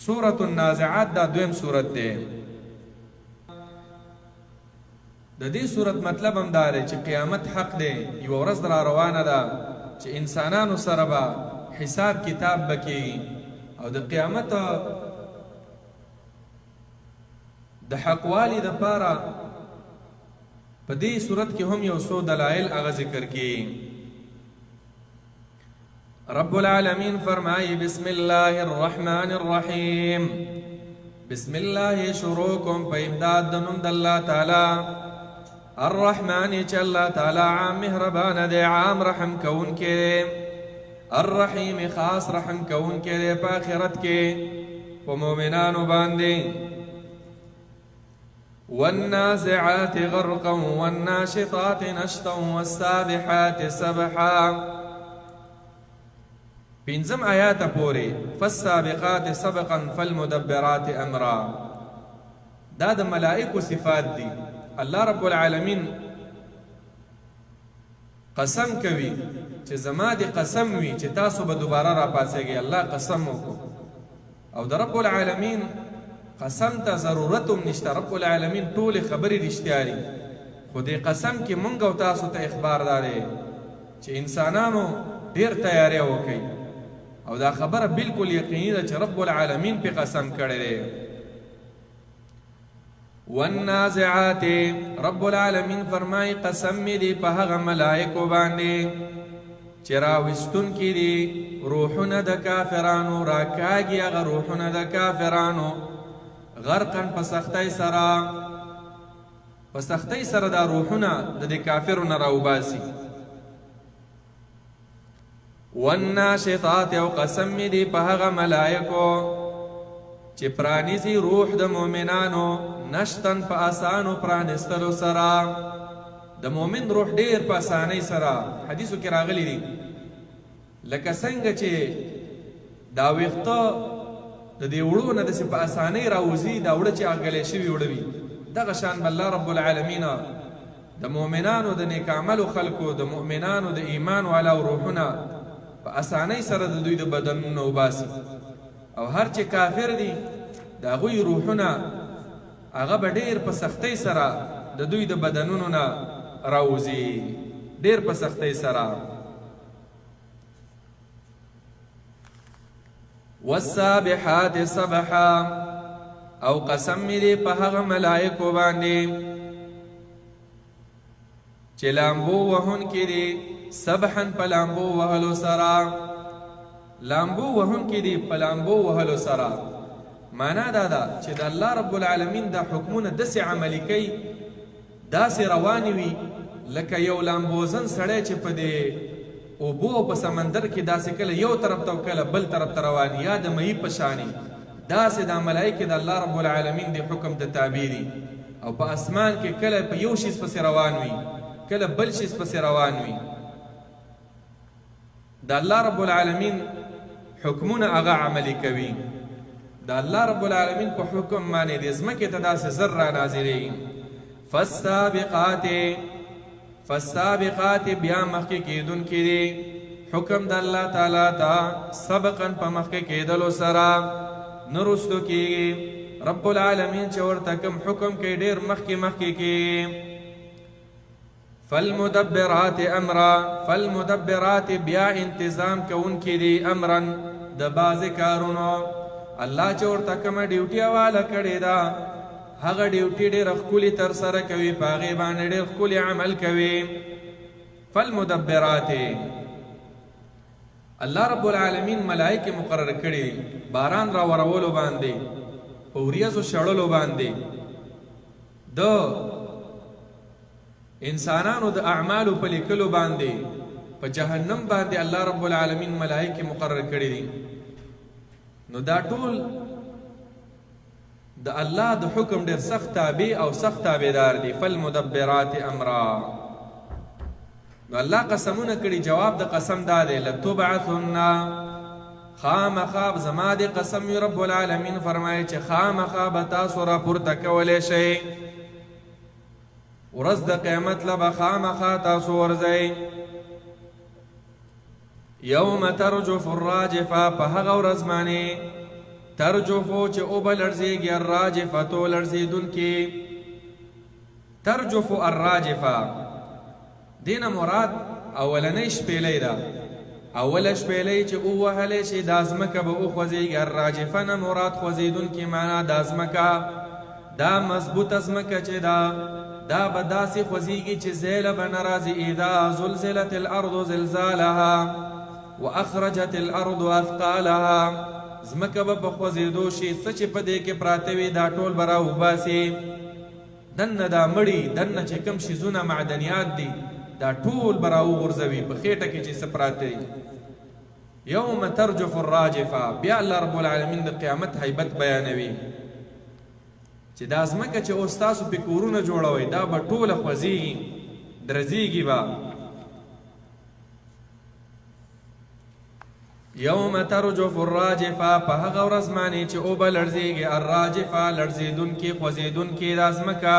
سورة النازعات دا دویم سورت دی. د دې سورت مطلب هم دا دی چې قیامت حق دی، یوه ورځ را روانه ده چې انسانانو سره به حساب کتاب به کېږي، او د قیامت د حقوالي دپاره په دې صورت کې هم یو څو دلایل هغه ذکر کړي. رب العالمین فرمایي بسم الله الرحمن الرحیم، بسم الله شروع کوم په امداد د نوم د الله تعالی الرحمن چې الله تعالی عام مهربان دی، عام رحم کوونکی دی، الرحیم خاص رحم کوونکی دی په آخرت کې په مؤمنانو باندې. والنازعات غرقا والناشطات نشطا والسابحات سبحا. پنځم آیات پورې فالسابقات سبقا فالمدبرات امرا. دا د ملائکو صفات دي. الله رب العالمین قسم کوي چې زما دې قسم وي چې تاسو به دوباره را پاسېږئ. الله قسم وکړو او د رب العالمین قسم ته ضرورت هم نشته. رب العالمین ټولې خبرې رښتیا دي، خو دې قسم کې مونږ او تاسو ته اخبار دا دی چې انسانانو ډېر تیاری وکړي، او دا خبره بالکل یقیني ده چې رب العالمین پې قسم کړی دی. والنازعات رب العالمین فرمایي قسم مې دی په هغه ملائکو باندې چې راویستونکي دي روحونه د کافرانو، راکاږي هغه روحونه د کافرانو غرقا په سختۍ سره، په سختۍ سره دا روحونه د دې کافرو نه راوباسي. والناشطات او قسم مې دی په هغه ملائکو چې پرانیزي روح د مؤمنانو نشتن په آسانو پرانستلو سره. د مؤمن روح ډېر په آسانۍ سره حدیثو کې راغلی دي، لکه څنګه چې دا ویښته د دې وړو نه داسې په آسانۍ راوځي، دا وړه چې اغلې شوي وړه وي، دغه شان به الله رب العالمین د مؤمنانو د نیک عملو خلکو، د مؤمنانو د ایمان والاو روحونه په آسانۍ سره د دوی د بدنونو وباسي، او هر چې کافر دي د هغوی روحونه هغه به ډېر په سختۍ سره د دوی د بدنونو نه راوځي، ډېر په سختۍ سره. والسابحات سبحا او قسم مې دی په هغه ملائکو باندې چې لامبو وهونکي دي سبحا په لامبو وهلو سره. لامبو وهونکي دي په لامبو وهلو سره معنا دا ده چې د الله رب العالمین دا حکمونه داسې عملي کوي، داسې روانې وي لکه یو لامبوزن سړی چې په دې اوبو په سمندر کې داسې کله یو طرف ته او کله بل طرف ته روان، یا د مهي په شانې داسې دا ملایکې د الله رب العالمین د حکم ته تابع دي، او په اسمان کې کله په یو شیز پسې روان وي، کله بل شیز پسې روان وي. د الله رب العالمین حکمونه هغه عملي کوي. د الله رب العالمین په حکم باندې د ځمکې ته داسې زر را نازلېږي. فالسابقات بیا مخکې کېدونکي دي حکم د الله تعالی ته سبقا په مخکې کېدلو سره نه رستو کېږي. رب العالمین چې ورته کوم حکم کوي ډېر مخکې کېږي. فالمدبرات امرا، فالمدبرات بیا انتظام کوونکي دي امرا د بعضې کارونو. الله چې ورته کومه ډیوټي حواله کړې ده هغه ډیوټي ډېره ښکلې ترسره کوي، په هغې باندې ډېر ښکلې عمل کوي. فالمدبرات الله رب العالمین ملائکې مقرر کړي باران را ورولو باندې، په وریځو شړلو باندې، د انسانانو د اعمالو په لیکلو باندې، په جهنم باندې الله رب العالمین ملائکې مقرر کړي دي. نو دا ټول د الله د حکم ډېر سخت تابع او سخت تابعدار دي. فالمدبرات امرا. نو الله قسمونه کړي، جواب د قسم دا دی لتبعثن، خامخا زما د قسم وي رب العالمین فرمایي چې خامخا به تاسو راپورته کولی شئ، ورځ د قیامت له به خامخا تاسو ورځئ. یوم ترجف الراجفه، په هغه ورځ باندې ترجفو چې او به لړزیږي الراجفتو لړزیدونکې. ترجف الراجفه دینه مراد اولنۍ شپېلۍ ده. اوله شپېلۍ چې ووهلی شي دا ځمکه به وخوځېږي. الراجفه نه مراد خوځېدونکې معنا دا ځمکه، دا مضبوطه ځمکه چې دا به داسې خوځېږي چې زیله به نه راځي. اذا زلزلت الارض زلزالها واخرجت الارض اثقالها، ځمکه به په خوځېدو شي، څه چې په دې کې پراته وي دا ټول به راوباسي. دننه دا مړي دننه چې کوم شیزونه معدنیات دي دا ټول به راوغورځوي په خېټه کې چې څه پراته وي. یوم ترجف الراجفه، بیا الله رب العالمین د قیامت هیبت بیانوي چې دا ځمکه چې اوس تاسو پې کورونه جوړوئ دا به ټوله خوځېږي، درزېږي به. یوم ترجف الراجفه، په هغه ورځ باندې چې او به لړزېږي الراجفه لړزېدونکې خوځېدونکې دا ځمکه.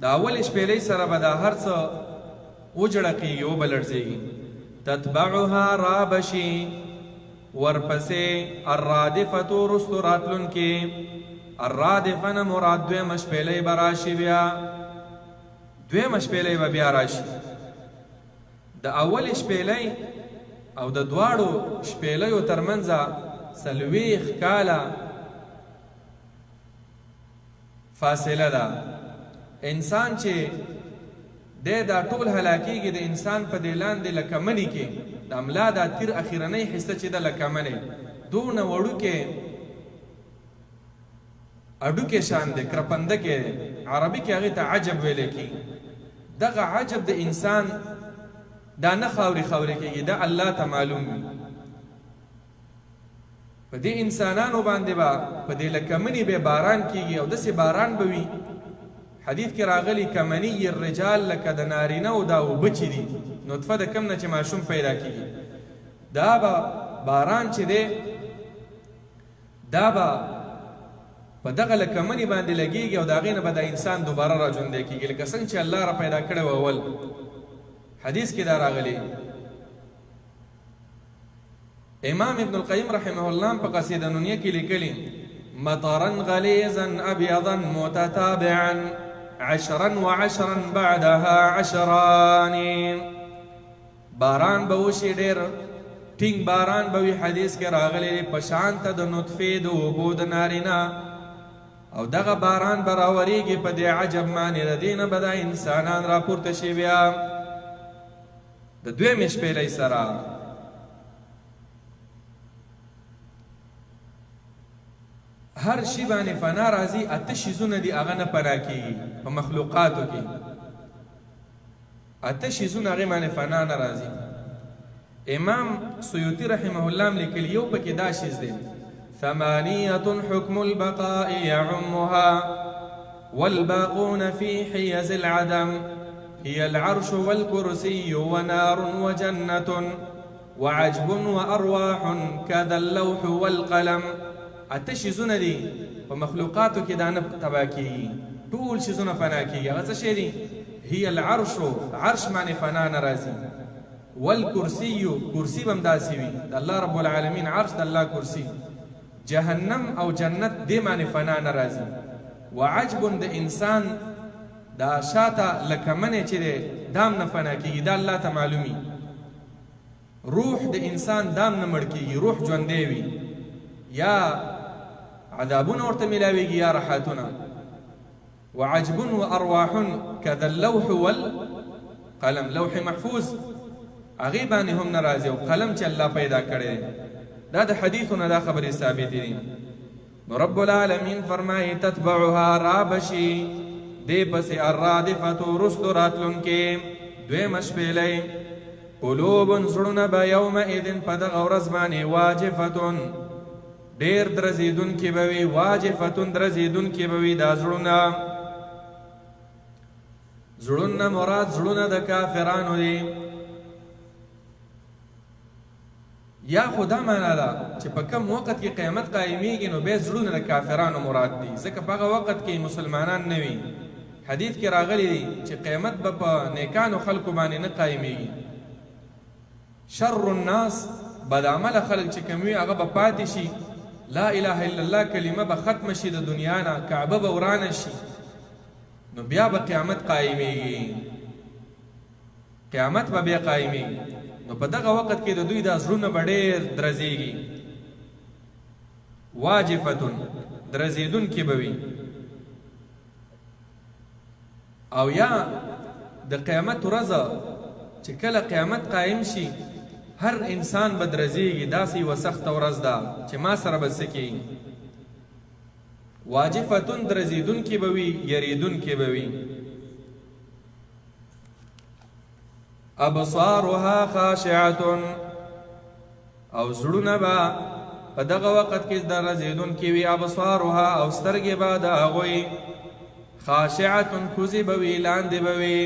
د اولې شپېلۍ سره به دا هر څه وجړقېږي او به لړزېږي. تتبعها رابشي، ورپسې الرادفه رستو راتلونکې. الرادفه نه مراد دویمه شپېلۍ به راشي، بیا دویمه شپېلۍ به بیا راشي. د اولې شپېلۍ او د دواړو شپېلیو ترمنځه 40 کاله فاصله ده. انسان چې دی دا ټول هلاکیږي، د انسان په دې لاندې لکه مني کې د املا دا تیر اخیرنۍ حصه چې ده لکه منی دونه وړوکې اډوکې شان دی، کرپندکې عربي کې هغې ته عجب ویلی کېږي. دغه عجب د انسان دا نه خاورې خاورې کېږي، دا الله ته معلوم وي. په دې انسانانو باندې به په دې لکه مني به باران کېږي او داسې باران به وي. حدیث کې راغلی کمنی الرجال، لکه د نارینه او دا اوبه چې دي نطفه د کم نه چې ماشوم پیدا کېږي، دا به باران چې دی دا به په دغه لکه مني باندې لګېږي او د هغې نه به د انسان دوباره را ژوندی کېږي لکه څنګه چې الله را پیدا کړی و اول. حدیث کې دا راغلی. امام ابن القیم رحمه الله په قصیده نونیه کې لیکلي مطرا غلیظا ابیضا متتابعا 10 و10 بعدها 10. باران به وشي ډېر ټینګ باران به وي. حدیث کې راغلی په شان ته د نطفې د اوبو د نارینه او دغه باران به راورېږي په دې عجب باندې د دې نه به دا انسانان راپورته شي بیا د دویمې شپېلۍ سره. هر شي باندې فنا راځي، 8 شیزونه دي هغه نه فنا کېږي په مخلوقاتو کې. 8 شیزونه هغې باندې فنا نه راځي. امام سیوطي رحمه الله لیکلي یو پکې دا شیز دی 8 حكم البقاء يعمها والباقون في حيز العدم هي العرش والكرسي ونار وجنة وعجب وأرواح كذا اللوح والقلم. 8 شیزونه دي په مخلوقاتو کې دا نه تباه کېږي، ټول شیزونه فنا کېږي. هغه څه شی دي؟ هي العرش، عرش باندې فنا نه راځي. والکرسي، کرسي به هم داسې وي د الله رب العالمین عرش د الله کرسي. جهنم او جنت دې باندې فنا نه راځي. وعجب د انسان دا شاته لکه منی چې دی دام نه فنا کېږي، دا الله ته معلومي. روح د انسان دام نه مړ کېږي، روح ژوندی وي، یا عذابونه ورته میلاویږي یا راحتونه. وعجب وارواح کذا اللوح والقلم، لوح محفوظ هغې باندې هم نه راځي او قلم چې الله پیدا کړی دا د حدیثونه دا خبرې ثابتې دي. نو رب العالمین فرمایي تتبعها رابشي دې پسې الرادفة رستو راتلونکې دویمه شپېلۍ. قلوب زړونه به یومئذ په دغه ورځ باندې واجفتون ډېر درزېدونکي به وي. واجفتون درزېدونکي به وي دا زړونه. زړونه مراد زړونه د کافرانو دي. یا خدا معنا ده چې په کم وخت کې قیامت قایمیږي نو بیا زړونه د کافرانو مراد دي، ځکه په هغه وخت کې مسلمانان نه وي. حدیث کې راغلی دی چې قیامت به په نیکانو خلکو باندې نه قایمیږي. شر الناس بد عمله خلک چې کوم وي هغه به پاتې شي لا اله الا الله کلمه به ختم شي د دنیا نه کعبه به ورانه شي نو بیا به قیامت قایمیږي قیامت به بیا قایمیږي نو په دغه وخت کې د دوی دا زړونه به ډېر درزیږي واجفتون درزیدونکي به وي او یا د قیامت ورځ چې کله قیامت قایم شي هر انسان به درزیږي داسې یوه سخته ورځ ده چې ما سره به څه کېږي واجفتون درزیدونکي به وي یریدونکي به وي ابصارها خاشعتون او زړونه به په دغه وخت کې درزیدونکي وي ابصارها او سترګې به د هغوی خاشعتون کوزې به وي لاندې به وي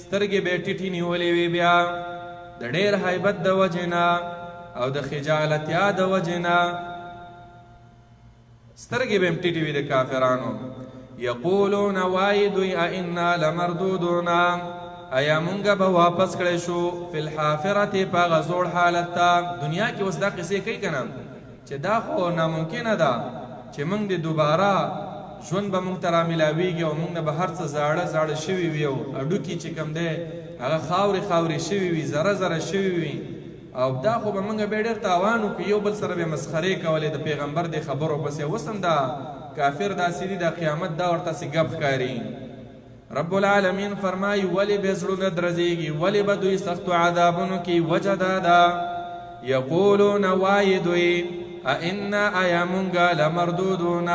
سترګې به یې ټیټې نیولې وي بیا د ډېر هیبت د وجې نه او د خجالتیا د وجې نه سترګې به هم ټیټې وي د کافرانو یقولون وایي دوی ائنا لمردودون ایا مونږ به واپس کړی شو فی الحافرة په هغه زوړ حالت ته دنیا کې اوس دا قصې کوي که نه چې دا خو ناممکنه ده چې مونږ د دوباره ژوند به مونږ ته رامیلاویږي او مونږ نه به هر څه زاړه زاړه شوي وي او هډوکي چې کوم دی هغه خاورې خاورې شوي وي زره زره شوي وي او دا خو به مونږ بیا ډېر تاوان وکړو یو بل سره به مسخرې کولې د پیغمبر د خبرو پسې اوس هم دا کافر داسې دي د قیامت دا ورته ګپ ښکاري رب العالمین فرمایي ولې به زړونه درزیږي ولې به دوی سختو عذابونو کې وجه دا ده یقولون وایي دوی ائنا ایا مونږ لمردودون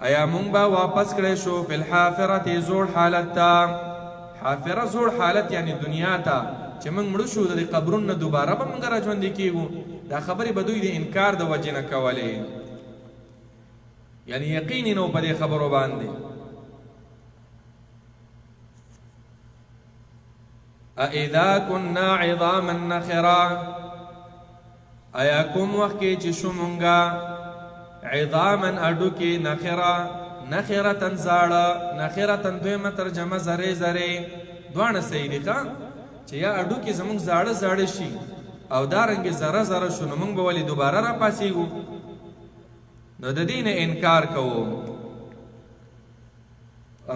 ایا مونږ به واپس کړی شو فی الحافرة زوړ حالت ته حافره زوړ حالت یعنی دنیا ته چې موږ مړه شو د قبرونو نه دوباره به موږ راژوندي کېږو دا خبرې به دوی د انکار د وجې نه کولې یعنی یقین یې نه و په دې خبرو باندې اذا كنا عظاما نخرا ایا کوم وخت کې چې شو مونږه عظاما اډوکي نخرا نخرتن زاړه نخرتن دویمه ترجمه زری زری دوانه صحیح دي ښه چې یا اډوکي زمونږ زاړه زاړه شي او دارنګې زره زره شو نو مونږ به ولې دوباره راپاسېږو نو د دې نه انکار کوو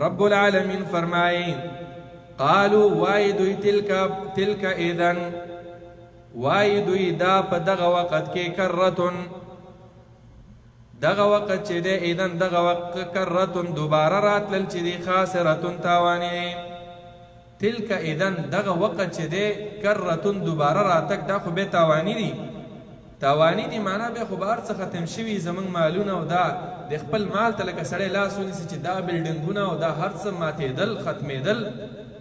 رب العالمین فرمایي قالوا وای دوی تلک اذن وای دوی دا په دغه وخت کې کرتون دغه وخت چې دی اذن دغه وخت کرتون دوباره راتلل چې دی خاسرتون تاواني تلک اذن دغه وخت چې دی کرتون دوباره راتک دا خو به تاواني دي تاواني دي معنا به خو به هر څه ختم شوي زموږ مالونه او دا د خپل مال ته لکه سړی لاس ونیسي چې دا بلډنګونه او دا هر څه ماتېدل ختمېدل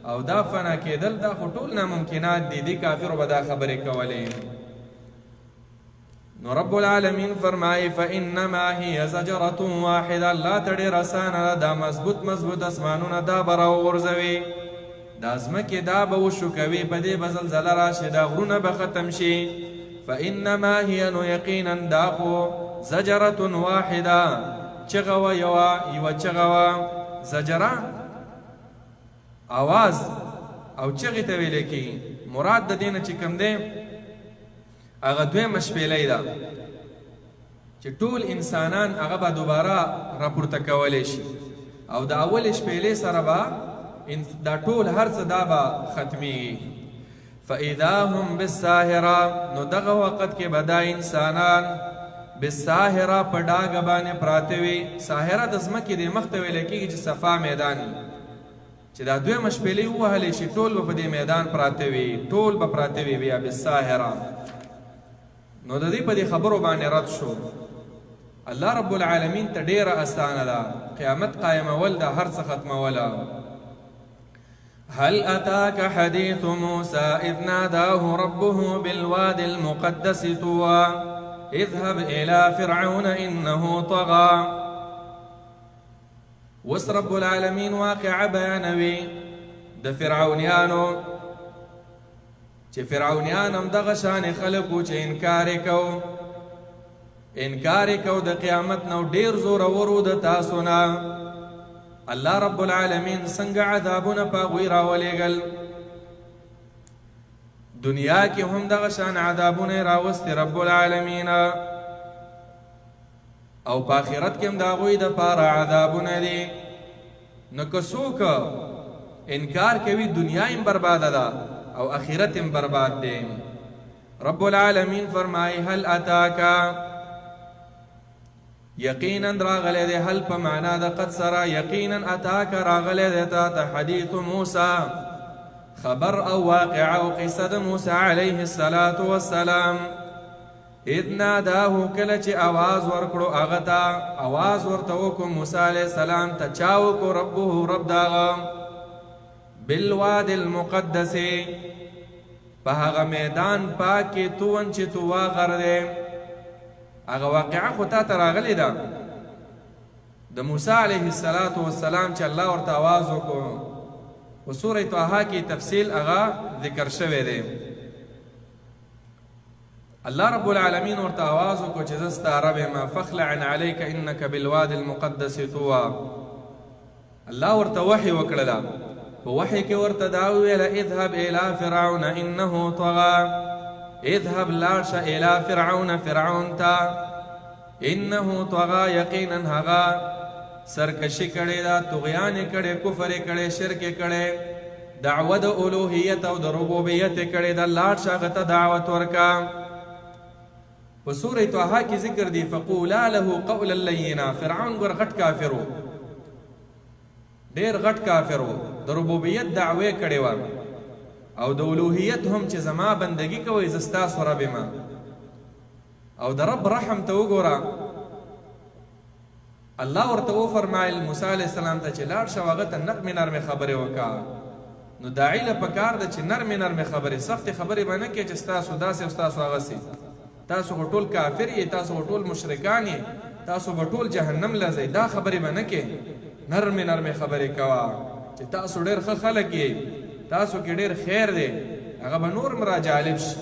او دا فنا کېدل دا خو ټول ناممکنات دي دې کافرو به دا خبرې کولې نو رب العالمین فرمایي فانما هي زجرة واحده الله ته ډېر اسانه ده دا مضبوط اسمانونه دا به راوغورځوي دا ځمکې دا به وشوکوي په دې به زلزله راشي دا غرونه به ختم شي فانما هي نو یقینا دا خو زجرة واحده چغه وه یوه چغه وه زجره آواز او چغې ته ویلی کېږي مراد د دې نه چې کوم دی هغه دویمه شپېلۍ ده چې ټول انسانان هغه به دوباره راپورته کولی شي او د اولې شپېلې سره به دا ټول هر څه دا به ختمیږي فاذا هم بالساهره نو دغه وخت کې به دا انسانان بالساهره په ډاګه باندې پراته وي ساهره د ځمکې د مخ ته ویلی کېږي چې صفا میدان چې دا دویمه شپېلۍ ووهلی شي ټول به په دې میدان پراته وي ټول به پراته وي بیا بالساهره نو د دې په دې خبرو باندې رد شو الله رب العالمین ته ډېره اسانه ده قیامت قایمول ده هر څه ختموله هل أتاك حديث موسى إذ ناداه ربه بالواد المقدس طوى اذهب إلى فرعون إنه طغى وس رب العالمین واقع بیانوي د فرعونیانو چې فرعونیان هم دغه شان خلکو چې انکار یې کو د قیامت نو ډېر زورور و د تاسو نه الله رب العالمین څنګه عذابونه په هغوی راولېږل دنیا کې هم دغه شان عذابونه راوستي رب العالمین، او په آخرت کې هم د هغوی دپاره عذابونه دي. نو که څوک انکار کوي دنیا هم برباده ده او آخرت هم برباد دی. رب العالمین فرمایي هل اتاکا، یقینا راغلی دی، هل په معنا د قد سره، یقینا اتاکا راغلی دی تا ته حدیث موسی، خبر او واقعه او قصه د موسی علیه الصلاة والسلام. اذ ناداه، کله چې آواز ورکړو هغه ته، آواز ورته وکړو موسی علیه السلام ته، چا وکړو؟ ربه، رب د هغه، بالواد المقدس، په هغه میدان پاک کې توون چې طوا غر دی. هغه واقعه خو تا ته راغلې ده د موسی علیه السلام چې الله ورته آواز وکړو. په سورې طه کې تفصیل هغه ذکر شوی دی. الله رب العالمین ورته آواز وکړو چې زه ستا رب یم، فاخلع علیک انک بالواد المقدس طوا. الله ورته وحی وکړله، په وحی کې ورته دا وویله اذهب الی فرعون انه طغى، اذهب لاړ شه الی فرعون، فرعون ته، انه طغى یقینا هغه سرکشي کړې ده، طغیان یې کړې، کفر یې کړې، شرک یې کړې، دعوه د الوهیت او د ربوبیت یې کړې ده، لاړ شه هغه ته دعوت ورکه. په سورې طه کې ذکر دی فقولا له قولا لینا. فرعون ګور غټ کافر و، ډېر غټ کافر و، د ربوبیت دعوې کړې وه او د الوهیت هم چې زما بندگی کوئ زه ستاسو رب یم. او د رب رحم ته وګوره، الله ورته وفرمایل موسی علیه السلام ته چې لاړ شه هغه ته نرمې نرمې خبرې وکړه. نو داعي له پکار ده چې نرمې نرمې خبرې، سختې خبرې به نه کړې چې ستاسو داسې او ستاسو هغسې، تاسو خو ټول کافر یې، تاسو خو ټول مشرکان یې، تاسو به ټول جهنم له ځئ، دا خبرې به نه کړې. نرمې نرمې خبرې کوه چې تاسو ډېر ښه خلک یې، تاسو کې ډېر خیر دی، هغه به نور هم راجالب شي.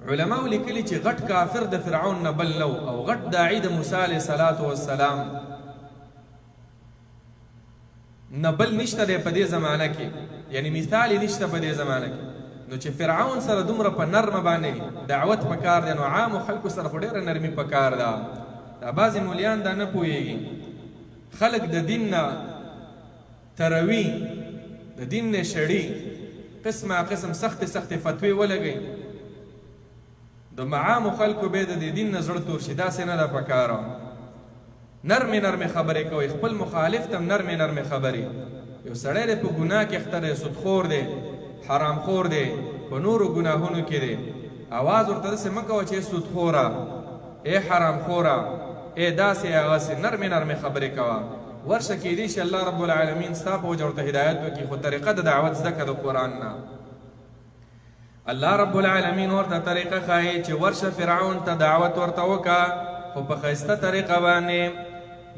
علماء لیکلي چې غټ کافر د فرعون نه بل نو او غټ داعي د موسی علیه السلام نه بل نشته دی په دې زمانه کې، یعنی مثال یې نشته په دې زمانه کې. نو چې فرعون سره دومره په نرمه باندې دعوت پکار دی، نو عامو خلکو سره خو ډېره نرمي پکار ده. دا بعضې مولیان دا نه پوهېږي، خلک د دین نه تروي، د دین نه شړي، قسمه قسم سختې سختې فتوې ولګوي، د عامو خلکو به د دین نه زړه تور شي. داسې نه ده پکاره. نرمې نرمې خبرې کوئ، خپل مخالف ته نرمې نرمې خبرې. یو سړی دی په ګناه کې اخته دی، سودخور دی، حرامخور دی، په نورو ګناهونو کې دی، آواز ورته داسې مه کوه چې سودخوره، ای حرامخوره، ای داسې هغسې. نرمې نرمې خبرې کوه. ورشه کیدی شي الله رب العالمین ستا په وجه ورته هدایت وکړي، خو طریقه د دعوت زده کړه د قرآن نه. الله رب العالمین ورته طریقه ښایي چې ورشه فرعون ته دعوت ورته وکړه، خو په ښایسته طریقه باندې.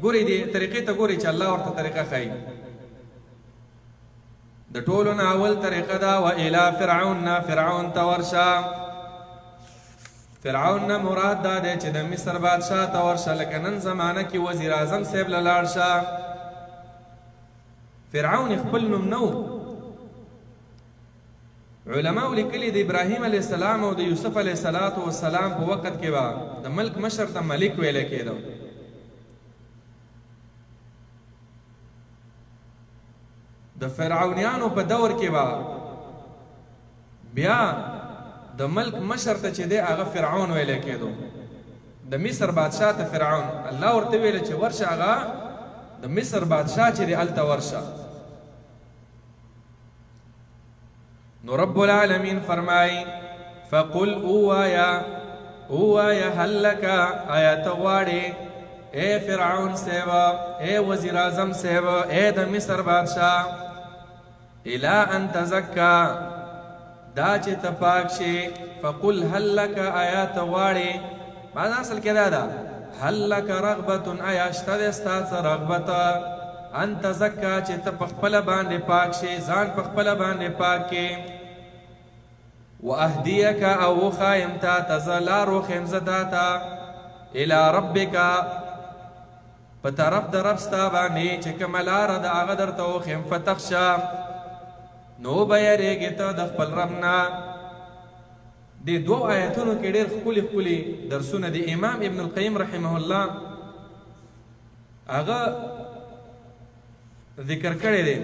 ګورئ دې طریقې ته ګورئ چې الله ورته طریقه ښایي. د ټولو نه اول طریقه ده و الی فرعون، نه فرعون ته ورشه. فرعون نه مراد دا دی چې د مصر بادشاه ته ورشه، لکه نن زمانه کې وزیر اعظم صاحب له لاړ شه. فرعون خپل نوم نه و. علماء لیکلي د ابراهیم علیه السلام او د یوسف علیه السلام په وخت کې به د ملک مشر ته ملک ویلی کېده. د فرعونیانو په دور کې به بیا د ملک مشر ته چې دی هغه فرعون ویلی کېدو. د مصر بادشاه ته فرعون، الله ورته ویله چې ورشه هغه د مصر بادشاه چې دی هلته ورشه. نو رب العالمین فرمائی فقل اوایا هل لکا، آیا ته غواړې اے فرعون صاحبه، اے وزیر اعظم صاحبه، اے د مصر بادشاه، الا ان تزکا، دا چې ته پاک شي. فقل هل لکا، آیا ته غواړې، معنا اصل کې دا ده هل لکا رغبتن، آیا شته دی ستا څه رغبته، ان تزکا چې ته په خپله باندې پاک شي، ځان په خپله باندې پاک کې. واهدیک، او وښایم تا ته زه لار وښیم زه تا ته، الی ربک، په طرف د رب ستا باندې چې کومه لاره ده هغه درته وښیم. فتخشه، نو به یریږې ته د خپل رب نه. دې دوو آیتونو کې ډېر ښکلي ښکلي درسونه دي. امام ابن القیم رحمه الله هغه ذکر کړی دی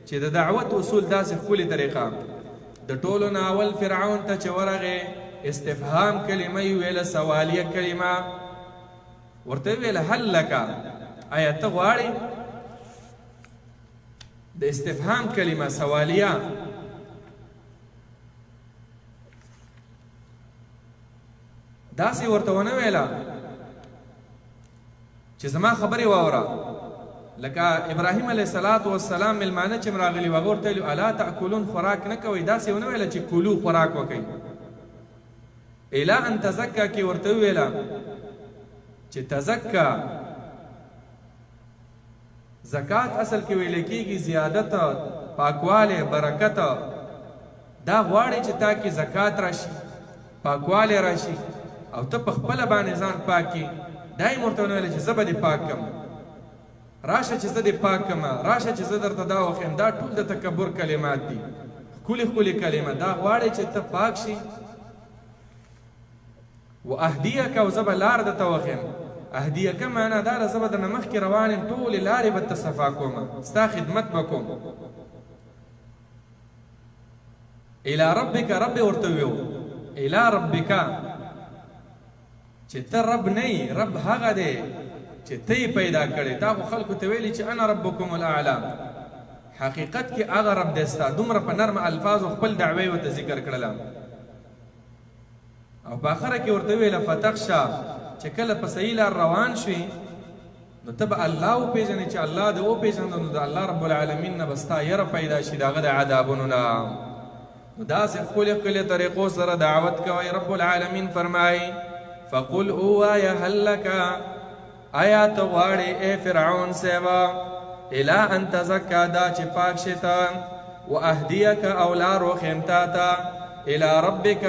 چې د دعوت اصول داسې ښکلې طریقه د ټولو نه اول فرعون ته چې ورغې استفهام کلمه یې ویله، سوالیه کلمه ورته ویله هل لکه، آیا ته غواړې؟ د استفهام کلمه سوالیه داسې ورته ونه ویله چې زما خبرې واوره. لکه ابراهیم علیه السلام ملمانه چې راغلي وو هغه ورته ویلي الا تاکلون، خوراک نه کوئ، داسې ونه ویله چې کولو خوراک وکئ. الا ان تزکا کې ورته وویله چې تزکا زکات اصل کې ویل کېږي زیادت، پاکواله، برکت. دا غواړي چې تا کې زکات راشي، پاکواله راشي او ته په خپله باندې ځان پاک کړي. دا یې ورته ونه ویله چې زه به دې پاک کړم، راشه چې زه دې پاک کړم، راشه چې زه درته دا وښیم. دا ټول د تکبر کلمات دي، ښکلې ښکلې کلمه. دا غواړي چې ته پاک شي. و اهدیک، او زه به لار درته وښیم. اهدیک معنا دا ده زه به درنه مخکې روان یم، ټولې لارې به درته صفا کوم، ستا خدمت به کوم. الی ربک، رب ورته ویو الی ربک چې ته رب نه یې، رب هغه دی چې ته یې پیدا کړې. تا خو خلکو ته ویلي چې انا ربکم الاعلی، حقیقت کې هغه رب دی ستا. دومره په نرمه الفاظو خپل دعوې ورته ذکر کړله. او په آخره کې ورته ویله فتخشا، چې کله په صحیح لار روان شوي نو ته به الله وپېژنې. چې الله دې وپېژنده نو د الله رب العالمین نه به ستا یره پیدا شي د هغه د عذابونو نه. نو داسې ښکلې ښکلې طریقو سره دعوت کوئ. رب العالمین فرمایي فقل اوایا هل لک، آیا ته غواړې ای فرعون صیبه الی ان تزکا، دا چې پاک شې ته، و اهدیک، او لار وښیم تا ته، الی ربک،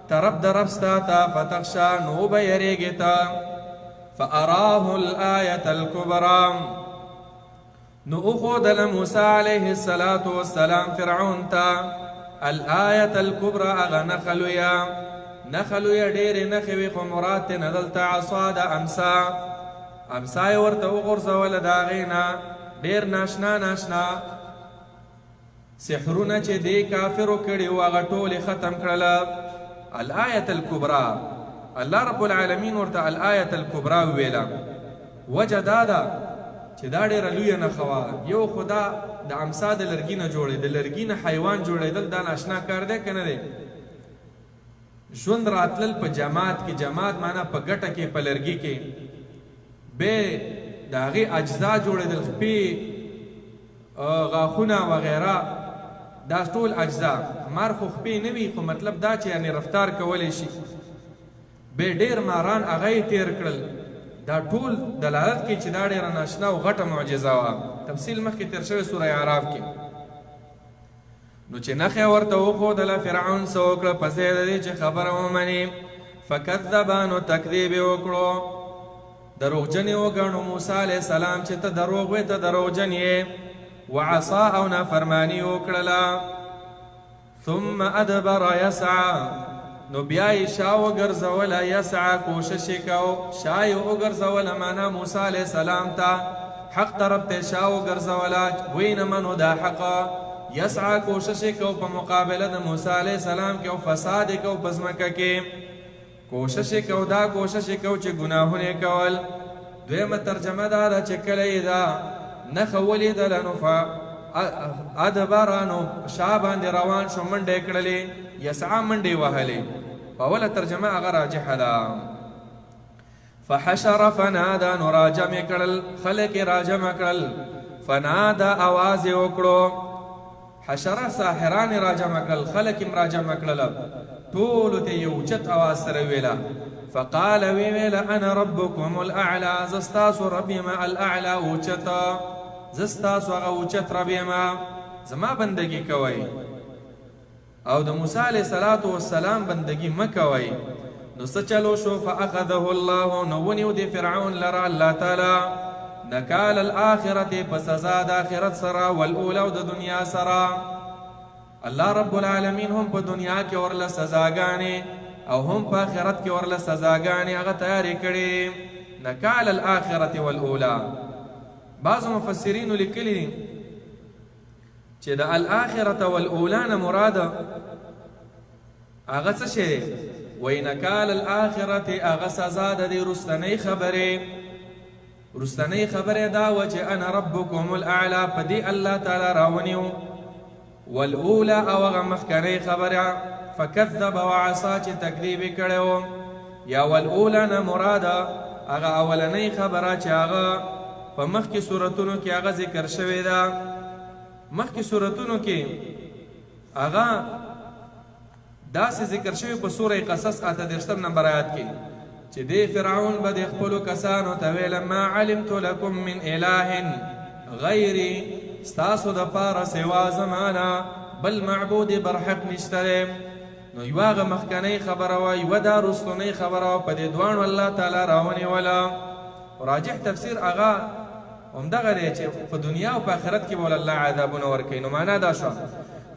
طرف د رب ستا ته، فتخشا، نو به یریږې ته. فاراه الآیة الکبرى، نو اخودل موسی علیه السلام فرعون ته الآیة الکبرى، هغه نښه لویه. نښه لویه ډېرې نښې وې خو مراد ترې نه دلته عصا ده، امسا. امسا یې ورته وغورځوله د هغې نه ډېر ناشنا ناشنا سحرونه چې دې کافرو کړي وو هغه ټول یې ختم کړله. الآیة الکبرى، الله رب العالمین ورته الآیة الکبرى وویله. وجه دا ده چې دا ډېره لویه نښه وه. یو خو دا د امسا د لرګي نه جوړې، د لرګي نه حیوان جوړېدل دا ناشنا کار دی که نه دی؟ ژوند راتلل په جماعت کې، جماعت معنا په ګټه کې، په لرګي کې، به د هغې اجزا جوړېدل، خپې، غاښونه وغیره، دا ټول اجزا. مار خو خپې نه وي، خو مطلب دا چې یعنې رفتار کولی شي. به ډېر ماران هغه یې تیر کړل. دا ټول دلالت کوي چې دا ډېره ناشنا او غټه معجزه وه. تفصیل مخکې تیر شوی سوره اعراف کې. نو چې نښه ورته وښودله فرعون څه وکړه پسې د دې چې خبره ومني. فکذبه، نو تکذیب یې وکړو، دروغجن یې وګڼو موسی علیه السلام چې ته دروغ وې، ته دروغجن یې. وعصا، او نافرماني یې وکړله. ثم ادبر یسعى، نو بیا یې شا وګرځوله، یسعى، کوشش یې کو. شا یې وګرځوله معنا موسی علیه السلام ته حق طرف ته شا وګرځوله، ویې نه منو دا حقه. یسعى، کوشش یې کو په مقابله د موسی علیه السلام کې، او فساد یې کو په ځمکه کې. کوشش یې کو، دا کوشش یې کو چې ګناهونه یې کول. دویمه ترجمه دا ده چې کله یې دا نښه ولیدله نو ادبره، نو شا باندې روان شو، منډې یې کړلې. یسعى، منډې وهلې. په اوله ترجمه هغه راجحه ده. فحشر فنادا، نو راجم یې کړل، خلک یې راجمه کړل. فنادا، آواز یې وکړو. حشره ساحران یې راجمه کړل، خلک یې راجمه کړل، ټولو ته یې اوچت آواز سره ویله. فقال، وی ویله انا ربکم الاعلی، زه ستاسو رب یم الاعلی، اوچت. زه ستاسو هغه اوچت رب یم، زما بندګي کوئ او د موسی علیه السلام بندګي مه کوئ. نو څه چلو شو؟ فاخذه الله، نو ونیو د فرعون لره الله تعالی نکال الاخرة، په سزا د آخرت سره، والاولی، او د دنیا سره. الله رب العالمین هم په دنیا کې ورله سزاګانې او هم په آخرت کې ورله سزاګانې هغه تیارې کړي نکال الاخرة والاولا. بعضو مفسرینو لیکلي دي چې د الاخرة والاولا نه مراده هغه څه شی وایي نکال الاخرة هغه سزا د دې رستنۍ خبرې دا وه چې انا ربکم الاعلی په دې الله تعالی راونیو والاولا او هغه مخکنۍ خبره فکذب وعصا چې تکذیب یې کړی و یا والاولا نه مراده هغه اولنۍ خبره چې هغه په مخکې صورتونو کې هغه ذکر شوې ده. مخکې صورتونو کې هغه داسې ذکر شوی په سوره قصص 38 نمبر آیات کې چې دې فرعون به د خپلو کسانو ته ویل ما علمت لکم من اله غیري ستاسو دپاره سوا زما نه بل معبود برحق نشته دی. نو یوه هغه مخکنۍ خبره وه یوه دا رستنۍ خبره وه په دې دواړو الله تعالی راونیوله. راجح تفسیر هغه همدغه دی چې په دنیا او په آخرت کې به الله عذابونه ورکوي. نو معنا دا شوه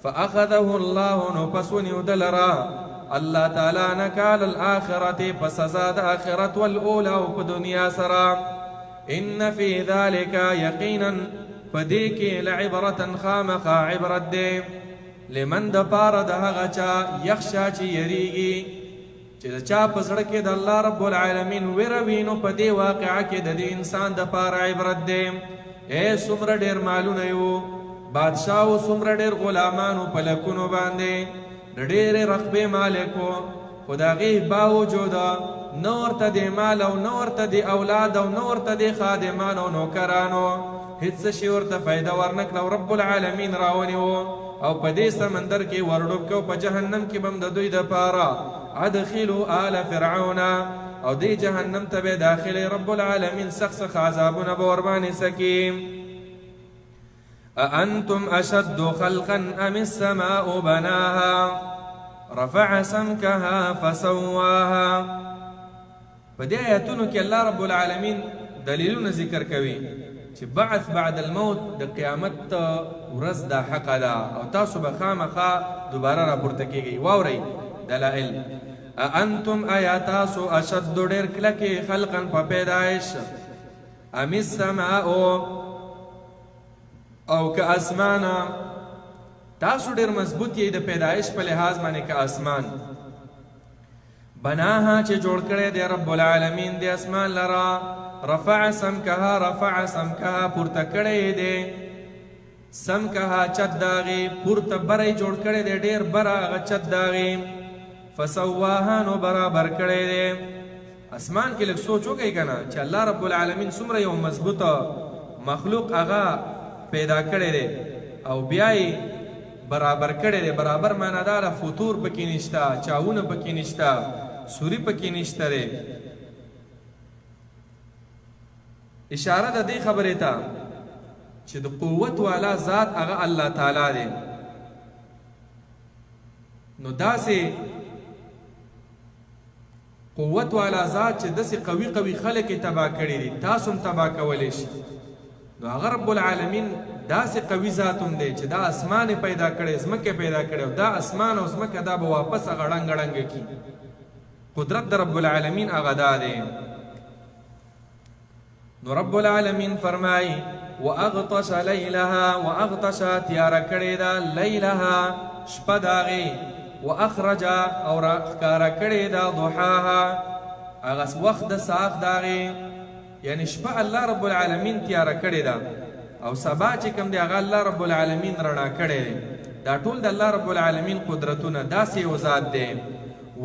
فاخذه الله نو پس ونیو ده لره الله تعالی نکال الاخرة په سزا د آخرت والاولا او په دنیا سره. ان فی ذلک یقینا په دې کې لعبرة خامخا عبرت دی لمن د پاره د هغه چا یخشا چې یریږي چې د چا په زړه کې د الله رب العالمین ویره وي نو په دې واقعه کې د دې انسان د پاره عبرت دی. څومره ډېر مالونه یو بادشاهو څومره ډېر غلامانو په لکونو باندې د ډېرې رقبې مالک و خو د هغې باوجوده نه ورته د مال او نه ورته د اولاد او نه ورته د خادمان او نوکرانو هیڅ شي ورته فایده ورنه کړه او رب العالمین راونیو او په دې سمندر کې ورډوب کړه او په جهنم کې به هم د دوی دپاره ادخلوا آل فرعون او دې جهنم ته به داخلې رب العالمین سخت سخت عذابونه به ورباندې سکي. أأنتم أشد خلقا أم السماء بناها رفع سمكها فسواها. په دې آیاتونو کې الله رب العالمین دلیلونه ذکر کوي چې بعث بعد الموت د قیامت ورځ دا حق ده او تاسو به خامخا دوباره راپورته کیږئ. واورئ دلائل. أأنتم آیا تاسو اشد ډېر کلکې خلقا په پیدایش ام السماء او که اسمانا تاسو ډېر مضبوط یې د پیدایش په لحاظ باندې که اسمان بناها چې جوړ کړی دی رب العالمین د اسمان لرا رفع سمکها پورته کړی دی سمکها چت داغې پورته بری جوړ کړی دی ډېر بره هغه چت داغې فسواها نو برابر کړی دی. اسمان کې لږ سوچ وکئ که نه چې الله رب العالمین څومره یو مضبوطه مخلوق هغه پیدا کړی دی او بیا یې برابر کړی دی. برابر معنا دا ده فطور پکې نشته چاونه پکې نشته سوري پکې نشته دی. اشاره د دې خبرې ته چې د قوت والا ذات هغه الله تعالی دی. نو داسې قوت والا ذات چې داسې قوي قوي خلک یې تباه کړي دي تاسو هم تباه کولی شي. نو هغه رب العالمین داسې قوي ذات هم دی چې دا اسمان پیدا کړی ځمکه پیدا کړی او دا اسمان او ځمکه دا به واپس هغه ړنګ ړنګ کي. قدرت د رب العالمین هغه دا دی. نو رب العالمین فرمایي واغطش لیلها واغطش تیاره کړې ده لیلها شپه د هغې واخرج او راښکاره کړې ده ضحاها هغه وخت د ساخت د هغې یعنی شپه الله رب العالمین تیاره کړې ده او سبا چې کوم دی هغه الله رب العالمین رڼا کړی دی. دا ټول د الله رب العالمین قدرتونه داسې یو ذات دی.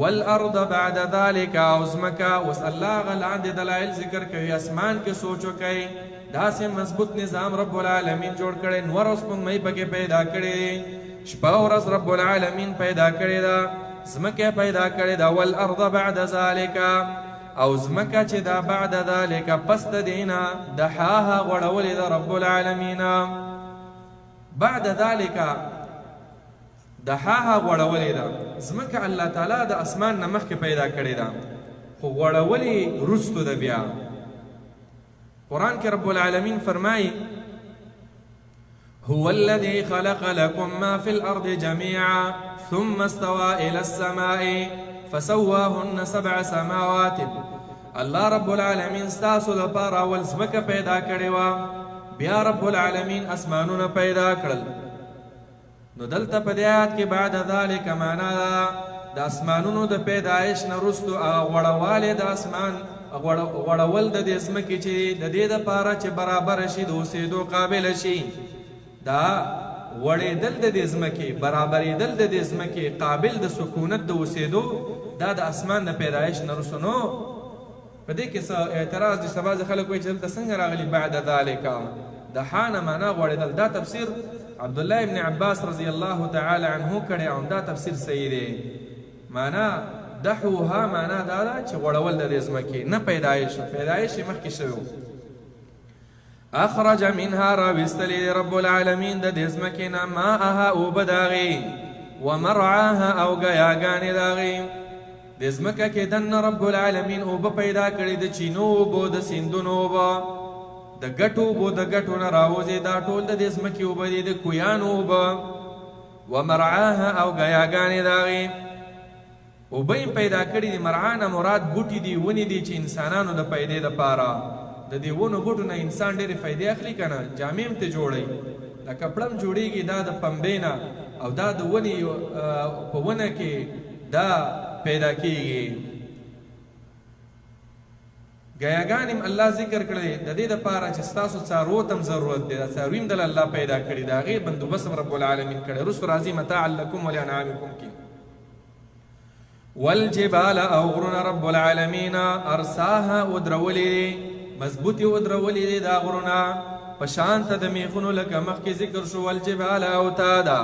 والارض بعد ذلك او ځمکه اوس الله هغه لاندې دلایل ذکر کوي. اسمان کې سوچ وکئ داسې مضبوط نظام رب العالمین جوړ کړی نور او سپوږمۍ پکې پیدا کړې شپه او ورځ رب العالمین پیدا کړې ده ځمکه پیدا کړې ده. والارض بعد ذلك او ځمکه چې دا بعد ذلك پس د دینه دحاها غوړولې ده رب العالمین. بعد ذلك دحاها غوړولې ده ځمکه الله تعالی د اسمان نه مخکې پیدا کړې ده خو غوړولې وروستو ده. بیا قرآن کې رب العالمین فرمایي هو الذي خلق لكم ما في الأرض جميعا ثم استوى إلى السماء فسواهن 7 سماوات. الله رب العالمین ستاسو لپاره اول ځمکه پیدا کړې وه، بیا رب العالمین اسمانونه پیدا کړل. نو دلته په دې آیات کې بعد ذلک معنا ده د اسمانونو د پیدایش نه وروستو هغه غوړوالی د اسمان غوړول د دې ځمکې چې د دې دپاره چې برابره شي د اوسېدو قابله شي، دا وړېدل د دې ځمکې، برابرېدل د دې ځمکې، قابل د سکونت د اوسېدو، دا د اسمان د پیدایش نه وروسته نو. په دې کې څه اعتراض دي، بعضې خلک وایي چې دلته څنګه راغلي بعد ذلک، د حانه معنا غوړېدل. دا تفسیر عبدالله ابن عباس رضی الله تعالی عنه کړی او دا تفسیر صحیح دی. معنا دحوها معنا دا ده چې غوړول د دې ځمکې، نه پیدایش. پیدایش یې مخکې شوی و. اخرج منها راویستلی رب العالمین د دې ځمکې نه ماءها اوبه د هغې، ومرعاها او ګیاګانې د هغې. د ځمکه کې دننه رب العالمین اوبه پیدا کړي، د چینو اوبه، د سیندونو اوبه، د ګټو اوبه د ګټو نه راوځي، دا ټول د دې ځمکې اوبه دي، د کویانو اوبه. ومرعاها او ګیاګانې د هغې اوبه یې پیدا کړي دي. مرعا نه مراد بوټي دي، ونې دي چې انسانانو د پیدې دپاره. د دې ونو بوټو نه انسان ډېرې فایدې اخلي که نه، جامې هم ترې جوړوي، لکه پړم جوړېږي دا د پنبې نه، او دا د ونې په ونه کې دا پیدا کېږي. ګیاګانې هم الله ذکر کړی د دې دپاره چې ستاسو څاروو ته هم ضرورت دی، دا څاروي هم دله الله پیدا کړي، د هغې بندوبست هم رب العالمین کړی. وروستو راځي متاعا لکم ولانعامکم کې. والجبال او غرونه رب العالمین ارساها ودرولې دي، مضبوطې ودرولې دي دا غرونه په شانته د میخونو لکه مخکې ذکر شو. والجبال اوتادا،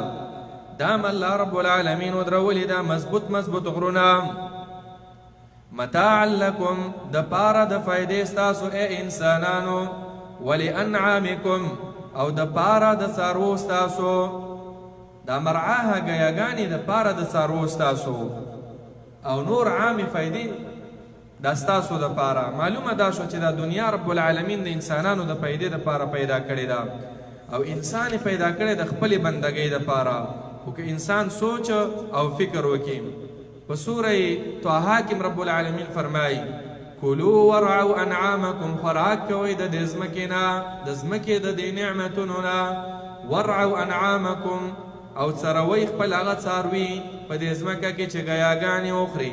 دا هم الله رب العالمین ودرولې ده مضبوط مضبوط غرونه. متاعا لکم د پاره د فایدې ستاسو ای انسانانو، ولانعامکم او د پاره د څاروو ستاسو. دا مرعاها ګیاګانې د پاره د څاروو ستاسو، او نور عامې فایدې دا ستاسو دپاره. معلومه دا شو چې دا دنیا رب العالمین د انسانانو د پیدې دپاره پیدا کړې ده، او انسان یې پیدا کړی د خپلې بندګۍ دپاره. خو که انسان سوچ او فکر وکړي، په سوره طه کې رب العالمین فرمایي کلوا ورعوا انعامکم، خوراک کوئ د دې ځمکې نه، د ځمکې د دې نعمتونو نه. ورعوا انعامکم او څروئ خپل هغه څاروي په دې ځمکه کې چې ګیاګانې وخوري.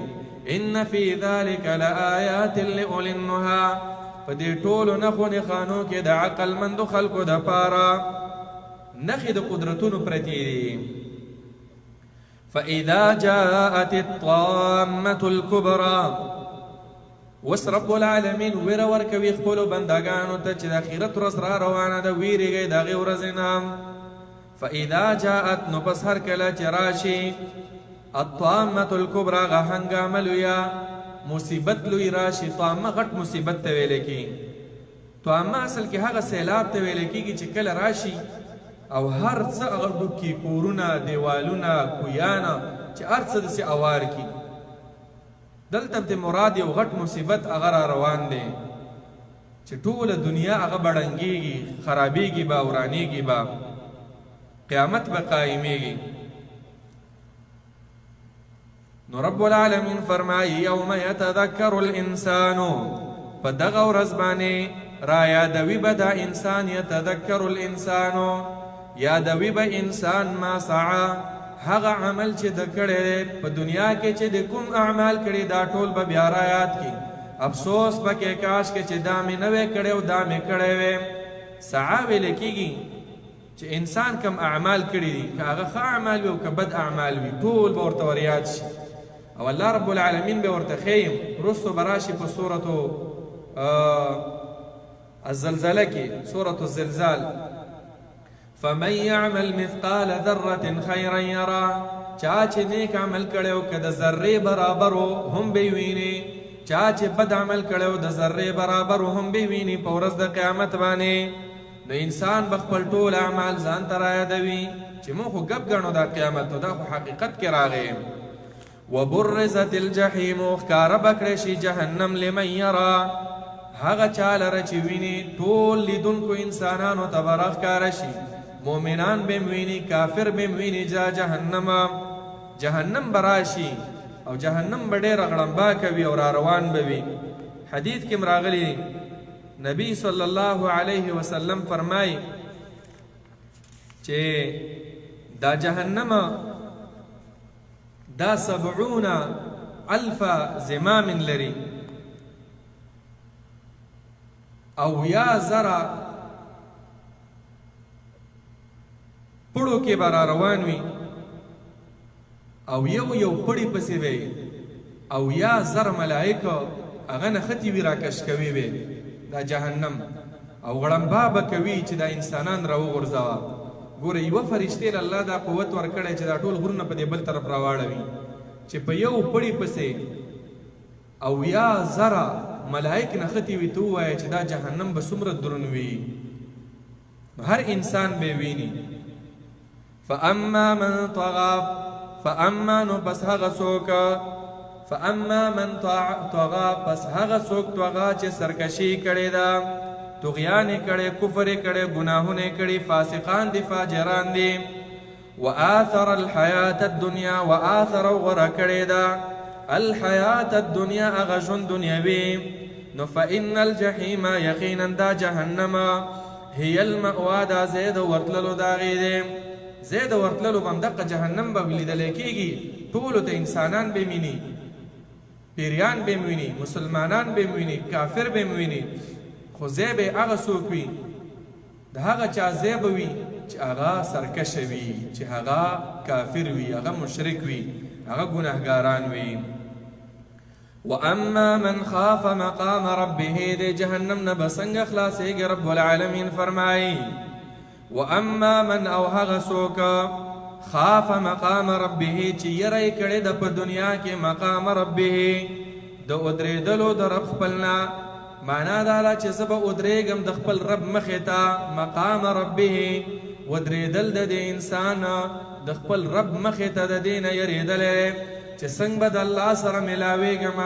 ان فی ذلک لآیات لأولی النهی، په دې ټولو نښو نښانو کې د عقلمندو خلکو دپاره نښې د قدرتونو پرتې دي. فإذا جاءت الطامة الكبرى، وس رب العالمین ویره ورکوي خپلو بندګانو ته چې د آخرت ورځ را روانه ده، ویرېږئ د هغې ورځې نه. فإذا جاءت، نو پس هر کله چې راشي، الطامة الكبرى هغه هنګامه لویه، مصیبت لوی راشي. طامه غټ مصیبت ته ویلی کېږي. طامه اصل کې هغه سیلاب ته ویلی کېږي چې کله راشي او هر څه هغه ډوب کړي، کورونه، دیوالونه، کویانه، چې هر څه داسې اوار کړي. دلته هم مراد یو غټ مصیبت هغه را روان دی چې ټوله دنیا هغه بړنګېږي، خرابېږي به، ورانېږي به، قیامت به قایمېږي. نو رب العالمین فرمایي یوم یتذکر الانسان، په دغه ورځ باندې را یادوي به دا انسان، یتذکر الانسان یادوي به انسان ما سعی، هغه عمل چې د کړی دی په دنیا کې چې د کوم اعمال کړي دا ټول به بیا را یاد کړي. افسوس پکې کاش کې چې دا مې نه وی کړی او دا مې کړی وی. سعی ویل کېږي چې انسان کم اعمال کړي دي، که هغه ښه اعمال وي او که بد اعمال وي، ټول به ورته وریاد شي، او الله رب العالمین به ورته ښیي. وروستو به راشي په سورة الزلزله کې، سورة الزلزال، فمن يعمل مثقال ذرة خيرا يرى، چا چې نیک عمل کړو که د ذرې برابر هم به ویني، چا چې بد عمل کړو د ذرې برابر هم به ویني په ورځ د قیامت باندې. نو انسان به خپل ټول اعمال ځان ته رایادوي چې موږ خو ګپ ګڼو دا قیامت، دا خو حقیقت کې راغی. وبرزت الجحیم، ښکاره به کړی شي جهنم لمن یرا، هغه چا لره چې ویني. ټول لیدونکو انسانانو ته به راښکاره شي مومنان بهم ویني کافر بهم ویني جهنم براشي او جهنم به ډېره غړمبا کوي او را روان به وي. حدیث کې راغلی نبی صلی الله علیه وسلم فرمای چې دا جهنم دا 70,000 زمام لري او یا زرا پړو کې به روان وي او یو پړی پسې وي او یا زر ملائکه هغه نښتې وي راکش کوي وي دا جهنم او غړمبا به کوي چې دا انسانان راوغورځوه. ګوره یوه فرشتې له الله دا قوت ورکړی چې دا ټول غرونه په دې بل طرف راواړوي چې په یو پړي پسې او یا زره ملائک نښتې وي. ته ووایه چې دا جهنم به څومره دروند وي. هر انسان به ویني. فاما من طغى فاما نو پس هغه څوک فاما من طغى پس هغه څوک طغى چې سرکشي کړې ده، طغیان کړي، کفر کړي، ګناهونه کړي، فاسقان دي، فاجران دي. وآثر الحیات الدنیا وآثر غره کړي ده الحیات الدنیا هغه ژوند دنیوي. نو فإن الجحیم یقینا دا جهنم هي المأوا دا زید ورتللو دا غي دی. زید ورتللو بمدقه جهنم به ولیدل کېږي. ټولو ته انسانان به ویني، پیریان به ویني، مسلمانان به ویني، کافر به ویني. خو ځای به هغه څوک وي د هغه چا ځای به وي چې هغه سرکشه وي، چې هغه کافر وي، هغه مشرک وي، هغه ګناهګاران وي. واما من خاف مقام ربه د جهنم نه به څنګه خلاصېږي؟ رب العالمین فرمایي واما من او هغه څوک خاف مقام ربه چې یری کړی د په دنیا کې مقام ربه د ودرېدلو د رب خپلنا. معنا دا ده چې زه به ودرېږم د خپل رب مخې ته. مقام ربه ودرېدل د دې انسان د خپل رب مخې ته د دې نه یریدلی چې څنګه به د الله سره ملاوېږم،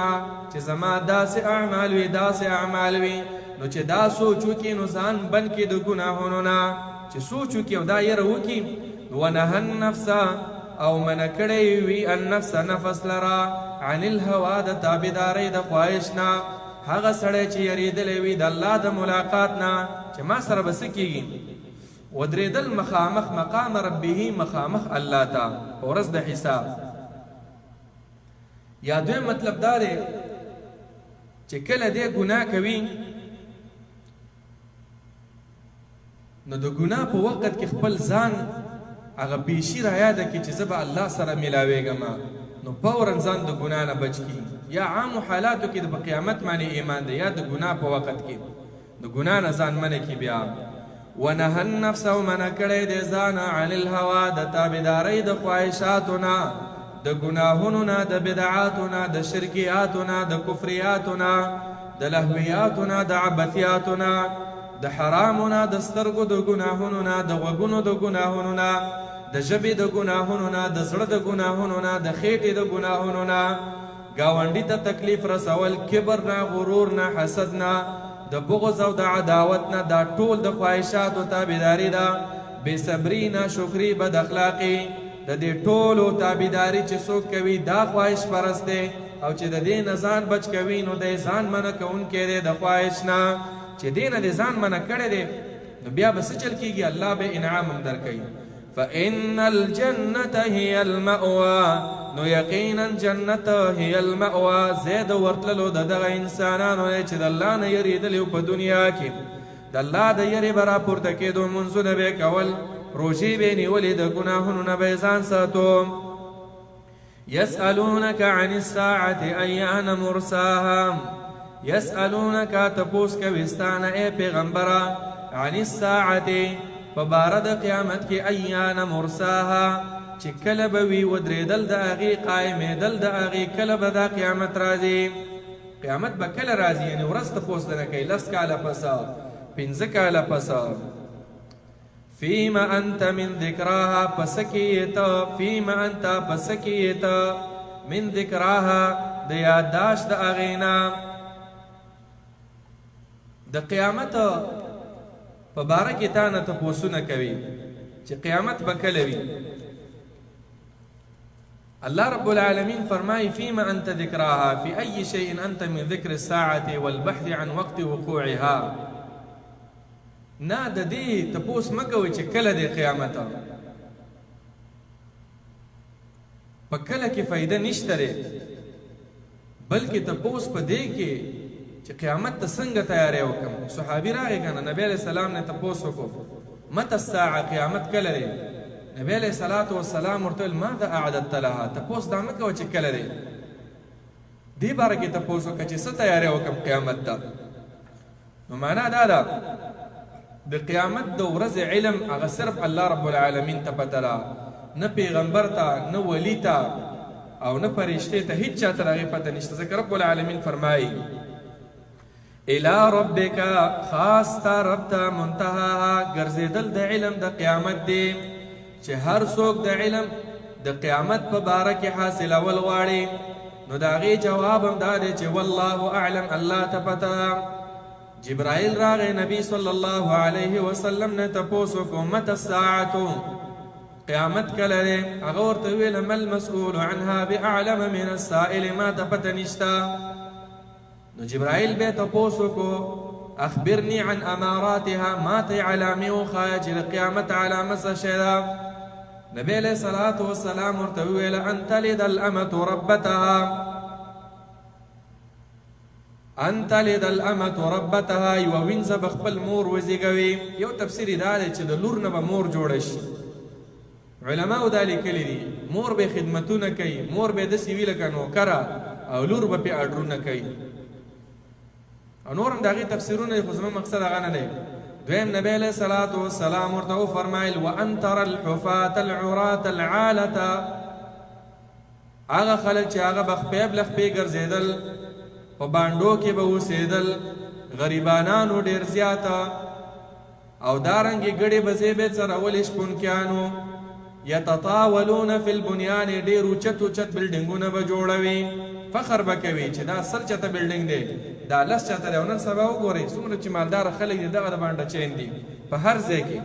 چې زما داسې اعمال وي داسې اعمال وي. نو چې دا سوچ وکړي نو ځان بند کړي د ګناهونو نه، چې سوچ وکړي او دا یره وکړي. ونهى النفس او منع کړی وي النفس نفس لرا عن الهوا د تابعدارۍ د خواهش نه. هغه سړی چې یریدلی وي د الله د ملاقات نه چې ما سره به څه کېږي. ودرېدل مخامخ مقام ربه مخامخ الله ته په ورځ د حساب. یا دویم مطلب دا دی چې کله دی ګناه کوي نو د ګناه په وخت کې خپل ځان هغه پیشي را یاده کړي چې زه به الله سره ملاوېږم، نو فورا ځان د ګناه نه بچ کړي. یا عامو حالاتو کې د قیامت باندې ایمان دی، یا د ګناه په وخت کې د ګناه نه ځان منع کړي. بیا ونهى النفس او منع کړی دی ځان عن الهوا د تابعدارۍ د خواهشاتو نه، د ګناهونو نه، د بدعاتو نه، د شرکیاتو نه، د کفریاتو نه، د لهویاتو نه، د عبثیاتو نه، د حرامو نه، د سترګو د ګناهونو نه، د غوږونو د ګناهونو نه، د ژبې د ګناهونو نه، د زړه د ګناهونو نه، د خېټې د ګناهونو نه، ګاونډي ته تکلیف رسول، کبر نه، غرور نه، حسد نه، د بغض او د عداوت نه. دا ټول د خواهشاتو تابعداري ده. بې صبري، ناشکري، بد اخلاقي، د دې ټولو تابعداري چې څوک کوي دا خواهش پرست دی. او چې د دې نه ځان بچ کوي نو دی ځان منع کوونکی دی د خواهش نه. چې دې نه دی ځان منع کړی دی نو بیا به څه چل کېږي؟ الله به انعام هم درکوي. فإن الجنة هي المأوى نو یقینا جنت هي المأوى زید ورتللو د دغه انسانانو چې د الله نه یریدلي په دنیا کې. د الله د یرې به راپورته کېدو، منځونه به کول، روژې به نیولې، د ګناهونو نه به ځان ساتو. يسألونك عن الساعة أيان مرساها يسألونك تپوس کوي ستانه ای پیغمبره عن الساعة په باره د قیامت کې ایان مرساها چې کله به وي ودرېدل د هغې، قایمېدل د هغې، کله به دا قیامت راځي. قیامت به کله راځي؟ یعنې ورځ تپوس نه کوي 10 کاله پسه، 15 کاله پسه. فیم انت من ذکراها پس کې ته، فیم انت پس کې ته من ذکراها د یادداشت د هغې نه. د قیامت په باره کې تا نه تپوسونه کوي چې قیامت به کله وي. الله رب العالمین فرمایي فيما انت ذکراها في اي شيء انت من ذکر الساعة والبحث عن وقت وقوعها. نه د دې تپوس مه کوئ چې کله دی قیامت، په کله کې فایده نشته دی، بلکې تپوس په دې کې چې قیامت ته څنګه تیاری وکړم. صحابي راغی که نه، نبی علیه السلام نه تپوس وکړو متى الساعه، قیامت کله دی؟ نبی علیه الصلاة والسلام ورته ویل ماذا اعددت لها، تپوس دا مه کوه چې کله دی، دې باره کې تپوس وکړه چې څه تیاری وکړم قیامت ته. نو معنا دا ده د قیامت د ورځې علم هغه صرف الله رب العالمین ته پته ده، نه پیغمبر ته، نه ولی ته، او نه فرشتې ته، هیڅ چا ته د هغې پته نشته. ځکه رب العالمین فرمایي الی ربک، خاص تا رب ته منتهاها، ګرځېدل د علم د قیامت دی، چې هر څوک د علم د قیامت په باره کې حاصلول غواړي نو د هغې جواب هم دا دی چې والله اعلم، الله ته پته ده. جبرائیل راغی نبی صلی الله علیه وسلم نه تپوس وکړو متى الساعة، قیامت کله دی؟ هغه ورته وویل ما المسؤول عنها باعلم من السائل، ما ته پته نشته. نو جبرائیل بیا تپوس وکړو اخبرني عن اماراتها، ما ته علامې وښایه چې د قیامت علامه څه شی ده. نبی علیه الصلاة والسلام ورته وویل ان تلد الامة ربتها، ان تلد الامة ربتها، یوه وینځه به خپل مور وزیږوي. یو تفسیر یې دا دی چې د لور نه به مور جوړه شي. علماو دا لیکلي دي مور به خدمتونه کوي، مور به داسې وي لکه نوکره، او لور به پې اډرونه کوي. او نور هم د هغې تفسیرونه دي، خو زما مقصد هغه نه دی. دویم نبی علیه الصلاة والسلام ورته وفرمایل وان ترى الحفاة العراة العالة، هغه خلک چې هغه به خپې بلخپې ګرځېدل، په بانډو کې به اوسېدل، غریبانانو ډېر زیاته، او دارنګې ګډې بزې به څرولې شپونکیانو، یتطاولون فی البنیان، ډېر اوچت اوچت بلډینګونه به جوړوي، فخر به کوي چې دا 100 چته بلډینګ دی، دا 10 چته دی. او نن سبا وګورئ څومره چې مالداره خلک دي دغه د بانډه چین دي په هر ځای کې،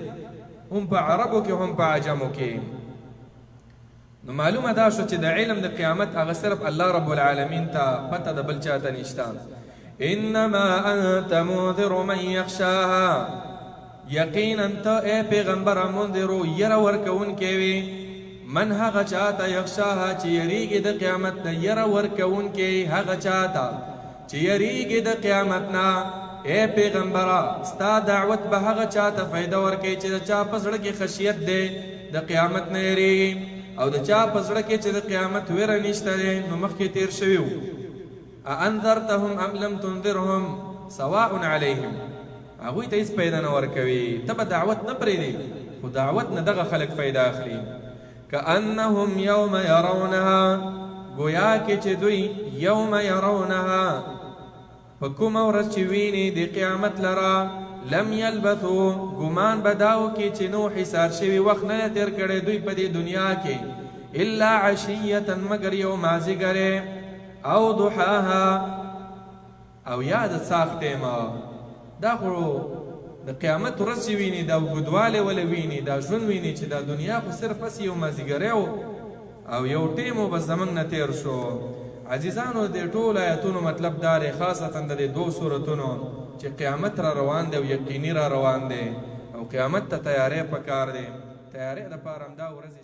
هم په عربو کې هم په عجمو کې. نو معلومه دا شو چې د علم د قیامت هغه صرف الله رب العالمین ته پته ده، بل چا ته نشته. انما انت منذر من یخشاها، یقینا ته ای پیغمبره منذرو یره ورکوونکی وي، من هغه چا ته یخشاها چې یریږي د قیامت نه، یره ورکوونکی هغه چا ته چې یریږي د قیامت نه. ای پیغمبره ستا دعوت به هغه چا ته فایده ورکوي چې د چا په زړه کې خشیت دی، د قیامت نه یریږي، او د چا په زړه کې چې د قیامت ویره نشته دی. نو مخکې تیر شوي وو اانذرتهم ام لم تنذرهم سواء علیهم، هغوی ته هېڅ فایده نه ورکوي. ته به دعوت نه پرېږدې، خو دعوت نه دغه خلک فایده اخلي. کأنهم یوم یرونها، گویا کې چې دوی یوم یرونها په کومه ورځ چې ویني د قیامت لره، لم یلبثو، ګمان به دا وکړي چې نو حصار شوي وخت نه تیر کړی دوی په دې دنیا کې، الا عشیة، مگر یو مازیګری، او ضحاها، او یا د ساخت ټیمه. دا خو د قیامت ورځ چې ویني، دا اوږدوالی ولې ویني، دا ژوند ویني چې دا دنیا خو صرف هسې یو مازیګری و او یو ټیم و بس زموږ نه تیر شو. عزیزانو د ټولو آیتونو مطلب دا دی، خاصتا د دې 2 سورتونو چې قیامت را روان دی او یقیني را روان دی، او قیامت ته تیاری پکار دی. تیاری دپاره همدا ورځې